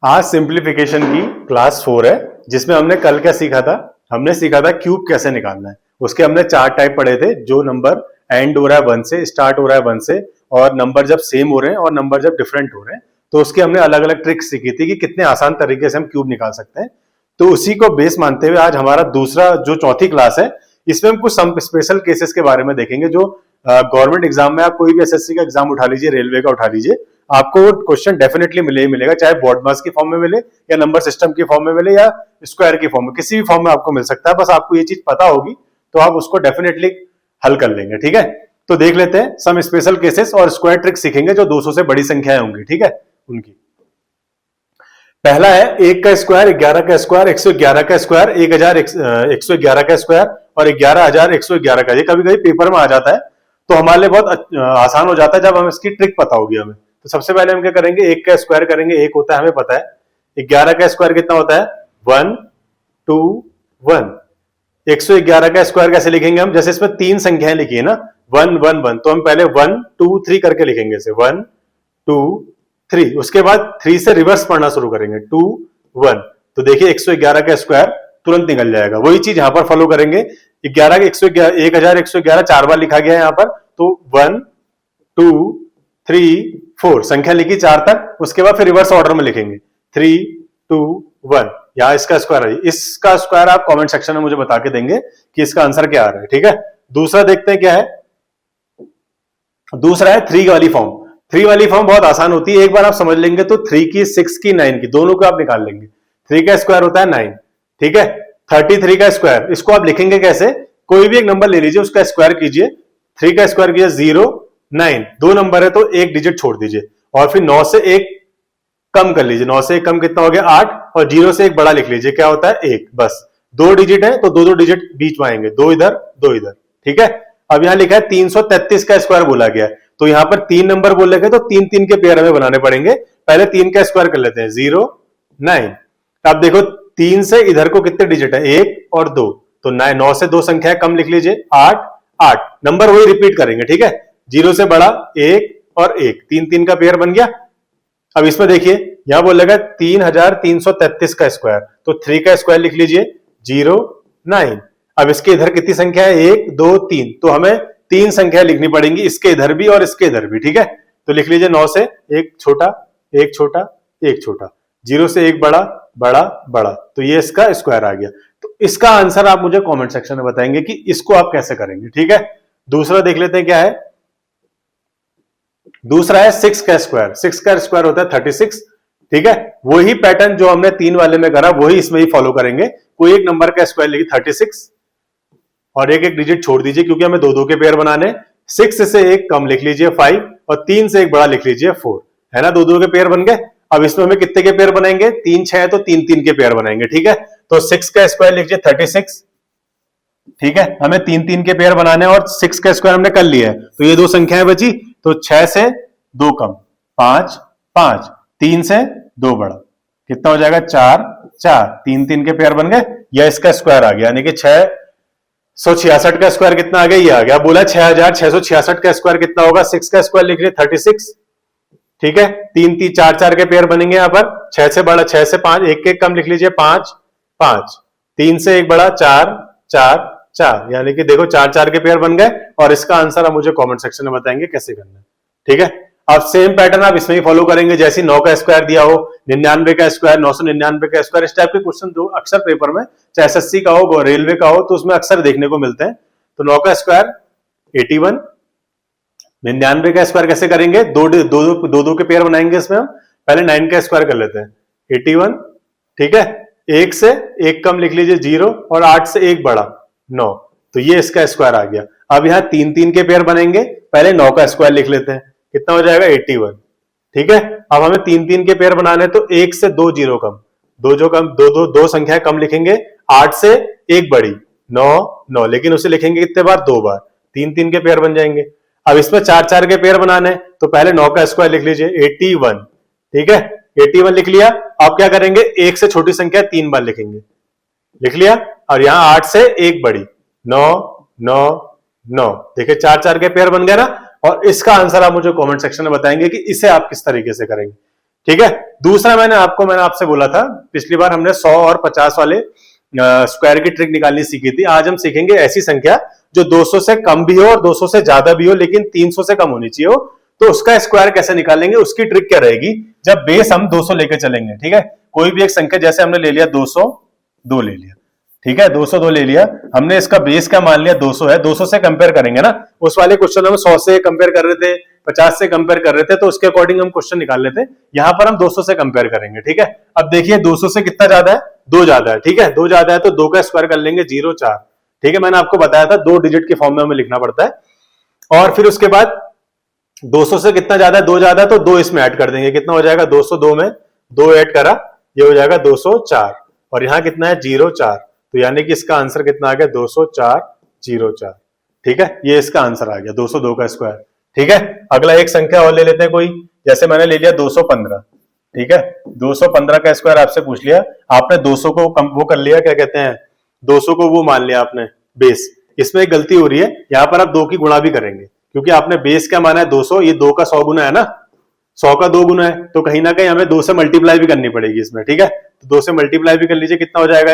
आज सिंप्लीफिकेशन की क्लास 4 है, जिसमें हमने कल क्या सीखा था। हमने सीखा था क्यूब कैसे निकालना है। उसके हमने 4 टाइप पढ़े थे, जो नंबर एंड हो रहा है 1 से, स्टार्ट हो रहा है 1 से, और नंबर जब सेम हो रहे हैं और नंबर जब डिफरेंट हो रहे हैं, तो उसकी हमने अलग अलग ट्रिक्स सीखी थी कि कितने आसान तरीके से हम क्यूब निकाल सकते हैं। तो उसी को बेस मानते हुए आज हमारा दूसरा जो चौथी क्लास है, इसमें हम कुछ सम स्पेशल केसेस के बारे में देखेंगे, जो गवर्नमेंट एग्जाम में आप कोई भी एसएससी का एग्जाम उठा लीजिए, रेलवे का उठा लीजिए, आपको वो क्वेश्चन डेफिनेटली मिलेगा, चाहे बोर्ड मास की फॉर्म में मिले या नंबर सिस्टम की फॉर्म में मिले या स्क्वायर की फॉर्म में, किसी भी फॉर्म में आपको मिल सकता है। बस आपको ये चीज पता होगी तो आप उसको डेफिनेटली हल कर लेंगे। ठीक है, तो देख लेते हैं सम स्पेशल केसेस और स्क्वायर ट्रिक सीखेंगे जो 200 से बड़ी संख्याएं होंगी। ठीक है, उनकी पहला है 1 का स्क्वायर, 11 का स्क्वायर, 111 का स्क्वायर, 1111 का स्क्वायर और 11111 का। ये कभी कभी पेपर में आ जाता है, तो हमारे लिए बहुत आसान हो जाता है जब हम इसकी ट्रिक पता होगी हमें। तो सबसे पहले हम क्या करेंगे, 1 का स्क्वायर करेंगे, 1 होता है हमें पता है। 11 का स्क्वायर कितना होता है, 1 2 1। 111 का स्क्वायर कैसे लिखेंगे हम, जैसे इसमें 3 संख्याएं लिखी है ना, 1 1 1, तो हम पहले 1 2 3 करके लिखेंगे, इसे 1 2 3। उसके बाद 3 से रिवर्स पढ़ना शुरू करेंगे, 2 1। तो देखिए 111 का स्क्वायर तुरंत निकल जाएगा। वही चीज यहां पर फॉलो करेंगे। 1111 4 बार लिखा गया है यहां पर, तो 1 2 3 4 संख्या लिखी 4 तक। उसके बाद फिर रिवर्स ऑर्डर में लिखेंगे 3 2 1। यहां इसका स्क्वायर है। इसका स्क्वायर आप कमेंट सेक्शन में मुझे बता के देंगे कि इसका आंसर क्या आ रहा है। ठीक है, दूसरा देखते हैं क्या है। दूसरा है 3 वाली फॉर्म। 3 वाली फॉर्म बहुत आसान होती है, एक बार आप समझ लेंगे तो 3 की, 6 की, 9 की, दोनों को आप निकाल लेंगे। 3 का स्क्वायर होता है 9। ठीक है, 33 का स्क्वायर, इसको आप लिखेंगे कैसे, कोई भी एक नंबर ले लीजिए, उसका स्क्वायर कीजिए। 3 का स्क्वायर कीजिए 0 9, दो नंबर है तो एक डिजिट छोड़ दीजिए और फिर 9 से 1 कम कर लीजिए। 9 से 1 कम कितना हो गया, 8, और 0 से 1 बड़ा लिख लीजिए, क्या होता है 1। बस 2 डिजिट है तो 2 डिजिट बीच में आएंगे, 2 इधर 2 इधर। ठीक है, अब यहां लिखा है 333 का स्क्वायर बोला गया है, तो यहां पर 3 नंबर बोले गए तो 3 3 के पेयर हमें बनाने पड़ेंगे। पहले 3 का स्क्वायर कर लेते हैं, 0 9। अब देखो 3 से इधर को कितने डिजिट है, 1 और 2, तो 9 से 2 संख्या कम लिख लीजिए, 8 8। नंबर वही रिपीट करेंगे। ठीक है, 0 से बड़ा 1 और 1, 3 3 का पेयर बन गया। अब इसमें देखिए यहां बोलेगा 3333 का स्क्वायर, तो 3 का स्क्वायर लिख लीजिए 0 9। अब इसके इधर कितनी संख्या है, 1 2 3, तो हमें 3 संख्या लिखनी पड़ेंगी, इसके इधर भी और इसके इधर भी। ठीक है, तो लिख लीजिए 9 से 1 छोटा 1 छोटा 1 छोटा, 0 से 1 बड़ा बड़ा बड़ा, तो ये इसका स्क्वायर आ गया। तो इसका आंसर आप मुझे कमेंट सेक्शन में बताएंगे कि इसको आप कैसे करेंगे। ठीक है, दूसरा देख लेते हैं क्या है। दूसरा है 6 का स्क्वायर। 6 का स्क्वायर होता है 36। ठीक है, वही पैटर्न जो हमने 3 वाले में करा वही इसमें ही फॉलो करेंगे। कोई एक नंबर का स्क्वायर लिखिए 36 और एक एक डिजिट छोड़ दीजिए, क्योंकि हमें 2 2 के पेयर बनाने। 6 से 1 कम लिख लीजिए 5 और 3 से 1 बड़ा लिख लीजिए 4, है ना, 2 2 के पेयर बन गए। अब इसमें हमें कितने के पेयर बनाएंगे, 3 6 है तो 3 3 के पेयर बनाएंगे। ठीक है, तो 6 का स्क्वायर लिखिए 36। ठीक है, हमें 3 3 के पेयर बनाने और 6 का स्क्वायर हमने कर लिया है, तो ये 2 संख्याएं बची, तो 6 से 2 कम 5 5, 3 से 2 बड़ा कितना हो जाएगा, 4 4, 3 3 के पेयर बन गए, या इसका स्क्वायर आ गया, यानी कि 666 का स्क्वायर कितना आ गया, ये आ गया। बोला 6666 का स्क्वायर कितना होगा, 6 का स्क्वायर लिख लिया 36। ठीक है, 3 3 4 4 के पेयर बनेंगे यहां पर, 6 से बड़ा 6 से 5 एक एक कम लिख लीजिए 5 5, 3 से 1 बड़ा 4 4 4, यानी कि देखो 4 4 के पेयर बन गए। और इसका आंसर आप मुझे कमेंट सेक्शन में बताएंगे कैसे करना है। ठीक है, अब सेम पैटर्न आप इसमें ही फॉलो करेंगे, जैसे 9 का स्क्वायर दिया हो, 99 का स्क्वायर, 999 का स्क्वायर, इस टाइप के क्वेश्चन जो अक्सर पेपर में, चाहे एसएससी का हो रेलवे का हो, तो उसमें अक्सर देखने को मिलते हैं। तो 9 का स्क्वायर 81। 99 का स्क्वायर कैसे करेंगे, दो दो दो के पेयर बनाएंगे इसमें हम। पहले 9 का स्क्वायर कर लेते हैं 81। ठीक है, 1 से 1 कम लिख लीजिए 0 और 8 से 1 बड़ा 9, तो ये इसका स्क्वायर आ गया। अब यहाँ 3 3 के पेयर बनेंगे, पहले 9 का स्क्वायर लिख लेते हैं, कितना हो जाएगा 81। ठीक है, अब हमें 3 3 के पेयर बनाने, तो 1 से 2 0 कम, 2 जो कम, दो संख्या कम लिखेंगे, 8 से 1 बड़ी 9 9, लेकिन उसे लिखेंगे कितने बार, 2 बार, 3 3 के पेयर बन जाएंगे। अब इसमें 4 4 के पेयर बनाने, तो पहले 9 का स्क्वायर लिख लीजिए 81। ठीक है, 81 लिख लिया। अब क्या करेंगे, 1 से छोटी संख्या 3 बार लिखेंगे, लिख लिया। और यहां 8 से 1 बड़ी 9 9 9, देखिए 4 4 के पेयर बन गया ना। और इसका आंसर आप मुझे कमेंट सेक्शन में बताएंगे कि इसे आप किस तरीके से करेंगे। ठीक है। दूसरा मैंने आपसे बोला था पिछली बार हमने 100 और 50 वाले स्क्वायर की ट्रिक निकालनी सीखी थी। आज हम सीखेंगे ऐसी संख्या जो 200 से कम भी हो और 200 से ज्यादा भी हो लेकिन 300 से कम होनी चाहिए हो, तो उसका स्क्वायर कैसे निकालेंगे, उसकी ट्रिक क्या रहेगी। जब बेस हम 200 लेके चलेंगे, ठीक है, कोई भी एक संख्या जैसे हमने ले लिया 202 ले लिया, ठीक है, 202 ले लिया हमने, इसका बेस क्या मान लिया 200 है, 200 से कंपेयर करेंगे ना। उस वाले क्वेश्चन में 100 से कंपेयर कर रहे थे, 50 से कंपेयर कर रहे थे, तो उसके अकॉर्डिंग हम क्वेश्चन निकाल लेते हैं। यहां पर हम 200 से कंपेयर करेंगे, ठीक है। अब देखिए 200 से कितना ज्यादा है, 2 ज्यादा है, ठीक है, 2 ज्यादा है तो 2 का स्क्वायर कर लेंगे 04, ठीक है। मैंने आपको बताया था 2 डिजिट के फॉर्म में हमें लिखना पड़ता है। और फिर उसके बाद 200 से कितना ज्यादा है, 2 ज्यादा है तो 2 इसमें ऐड कर देंगे, कितना हो जाएगा 202 में 2 ऐड करा, ये हो जाएगा 204, और यहां कितना है 04, तो यानी कि इसका आंसर कितना आ गया 204, ठीक है, ये इसका आंसर आ गया 202 का स्क्वायर, ठीक है। अगला एक संख्या और ले लेते हैं कोई, जैसे मैंने ले लिया 215, ठीक है, 215 का स्क्वायर आपसे पूछ लिया, आपने 200 को वो कर लिया, क्या कहते हैं 200 को वो मान लिया आपने बेस। इसमें एक गलती हो रही है, यहां पर आप 2 की गुणा भी करेंगे क्योंकि आपने बेस क्या माना है 200, ये 2 का 100 गुना है ना, 100 का 2 गुना है, तो कहीं ना कहीं हमें 2 से मल्टीप्लाई भी करनी पड़ेगी इसमें, ठीक है। तो 2 से मल्टीप्लाई भी कर लीजिए, कितना हो जाएगा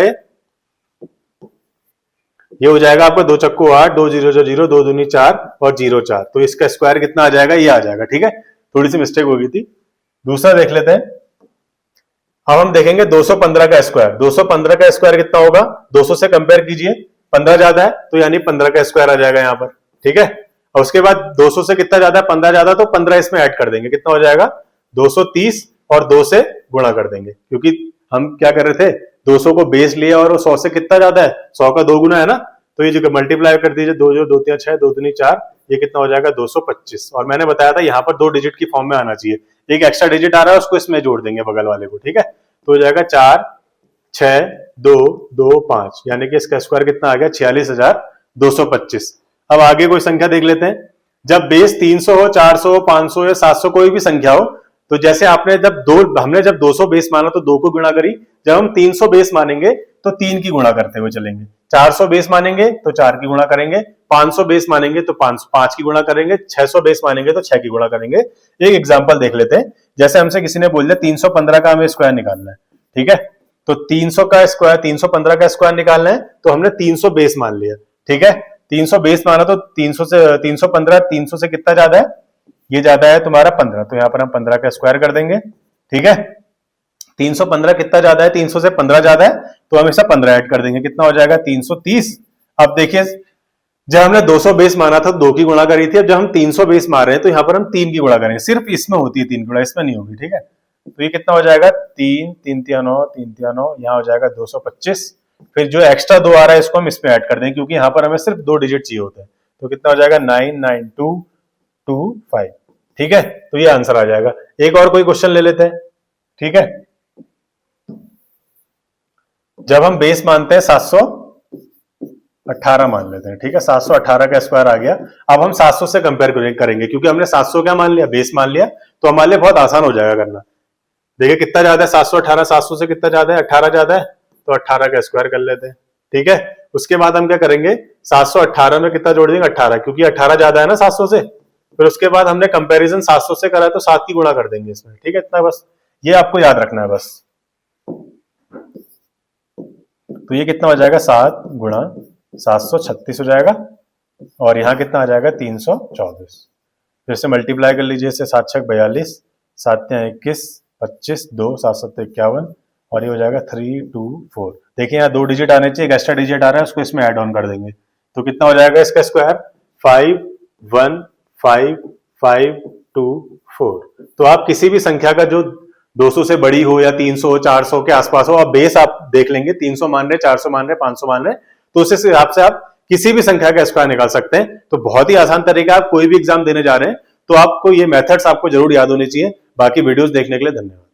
ये हो जाएगा आपका 2 चक्को 8, 2 0 0, 2 दूनी 4 और 04, तो इसका स्क्वायर कितना आ जाएगा, ये आ जाएगा, ठीक है। थोड़ी सी मिस्टेक हो गई थी। दूसरा देख लेते हैं, अब हम देखेंगे 215 का स्क्वायर। 215 का स्क्वायर कितना होगा, 200 से कंपेयर कीजिए, 15 ज्यादा है तो यानी 15 का स्क्वायर आ जाएगा यहाँ पर, ठीक है। और उसके बाद 200 से कितना ज्यादा है, 15 ज्यादा, तो 15 इसमें ऐड कर देंगे, कितना हो जाएगा 230, और 2 से गुणा कर देंगे क्योंकि हम क्या कर रहे थे 200 को बेस लिया और 100 से कितना ज्यादा है, 100 का 2 गुना है ना, तो ये जो मल्टीप्लाई कर दीजिए 2 जो 2 3 6, 2 दूनी 4, ये कितना हो जाएगा 225। और मैंने बताया था यहाँ पर 2 डिजिट की फॉर्म में आना चाहिए, एक एक्स्ट्रा डिजिट आ रहा है उसको इसमें जोड़ देंगे बगल वाले को, ठीक है। तो हो जाएगा 4 6 2 2 5, यानी कि इसका स्क्वायर कितना आ गया 46,225। अब आगे कोई संख्या देख लेते हैं, जब बेस 300 हो, 400 हो, 500 या 700 कोई भी संख्या हो, तो जैसे हमने जब 200 बेस माना तो 2 को गुणा करी, जब हम 300 बेस मानेंगे तो 3 की गुणा करते हुए चलेंगे, 400 बेस मानेंगे तो 4 की गुणा करेंगे, 500 बेस मानेंगे तो 5 की गुणा करेंगे, 600 बेस मानेंगे तो 6 की गुणा करेंगे। एक एग्जांपल देख लेते हैं, जैसे हमसे किसी ने बोल दिया 315 का हमें स्क्वायर निकालना है, ठीक है, तो 315 का स्क्वायर निकालना है, तो हमने 300 बेस मान लिया, ठीक है, 300 बेस माना तो 315 300 से कितना ज्यादा है, ये ज्यादा है तुम्हारा 15, तो यहां पर हम 15 का स्क्वायर कर देंगे, ठीक है। 315 कितना ज्यादा है, 300 से 15 ज्यादा है, तो हम इसका 15 ऐड कर देंगे, कितना हो जाएगा 330। अब देखिए जब हमने 200 बेस माना था 2 की गुणा करी थी, अब जब हम 300 बेस मार रहे हैं तो यहाँ पर हम 3 की गुणा करेंगे, सिर्फ इसमें होती है 3 गुणा, इसमें नहीं होगी, ठीक है। तो ये कितना हो जाएगा 3 3 3 9 3 3 9, यहाँ हो जाएगा 225। फिर जो एक्स्ट्रा 2 आ रहा है इसको हम इसमें ऐड कर देंगे क्योंकि यहाँ पर हमें सिर्फ 2 डिजिट चाहिए होते हैं, तो कितना हो जाएगा 99225, ठीक है। तो ये आंसर आ जाएगा। एक और कोई क्वेश्चन ले लेते हैं, ठीक है। जब हम बेस मानते हैं 718 मान लेते हैं, ठीक है, 718 का स्क्वायर आ गया। अब हम 700 से कंपेयर करेंगे क्योंकि हमने 700 क्या मान लिया, बेस मान लिया, तो हमारे लिए बहुत आसान हो जाएगा करना। देखिए कितना ज्यादा है 718, 700 से कितना ज्यादा है 18 ज्यादा है, तो 18 का स्क्वायर कर लेते हैं, ठीक है। उसके बाद हम क्या करेंगे 718 में कितना जोड़ देंगे 18, क्योंकि 18 ज्यादा है ना 700 से। फिर उसके बाद हमने कंपैरिजन 700 से करा तो 7 की गुणा कर देंगे इसमें, ठीक है, इतना बस ये आपको याद रखना है बस। तो ये कितना हो जाएगा 7 गुणा 736 हो जाएगा, और यहाँ कितना आ जाएगा 324। फिर से मल्टीप्लाई कर लीजिए इसे, 7 6 42, 7 21, 25, 2 7 7 51, और ये हो जाएगा 324। देखिए यहाँ 2 डिजिट आने चाहिए, एक एक्स्ट्रा डिजिट आ रहा है उसको इसमें ऐड ऑन कर देंगे, तो कितना हो जाएगा इसका स्क्वायर 51554। तो आप किसी भी संख्या का जो 200 से बड़ी हो या 300 हो, 400 के आसपास हो, आप बेस आप देख लेंगे 300 मान रहे, 400 मान रहे, 500 मान रहे, तो उस हिसाब से आप किसी भी संख्या का स्क्वायर निकाल सकते हैं। तो बहुत ही आसान तरीका, आप कोई भी एग्जाम देने जा रहे हैं तो आपको ये मेथड्स आपको जरूर याद होने चाहिए। बाकी वीडियोस देखने के लिए धन्यवाद।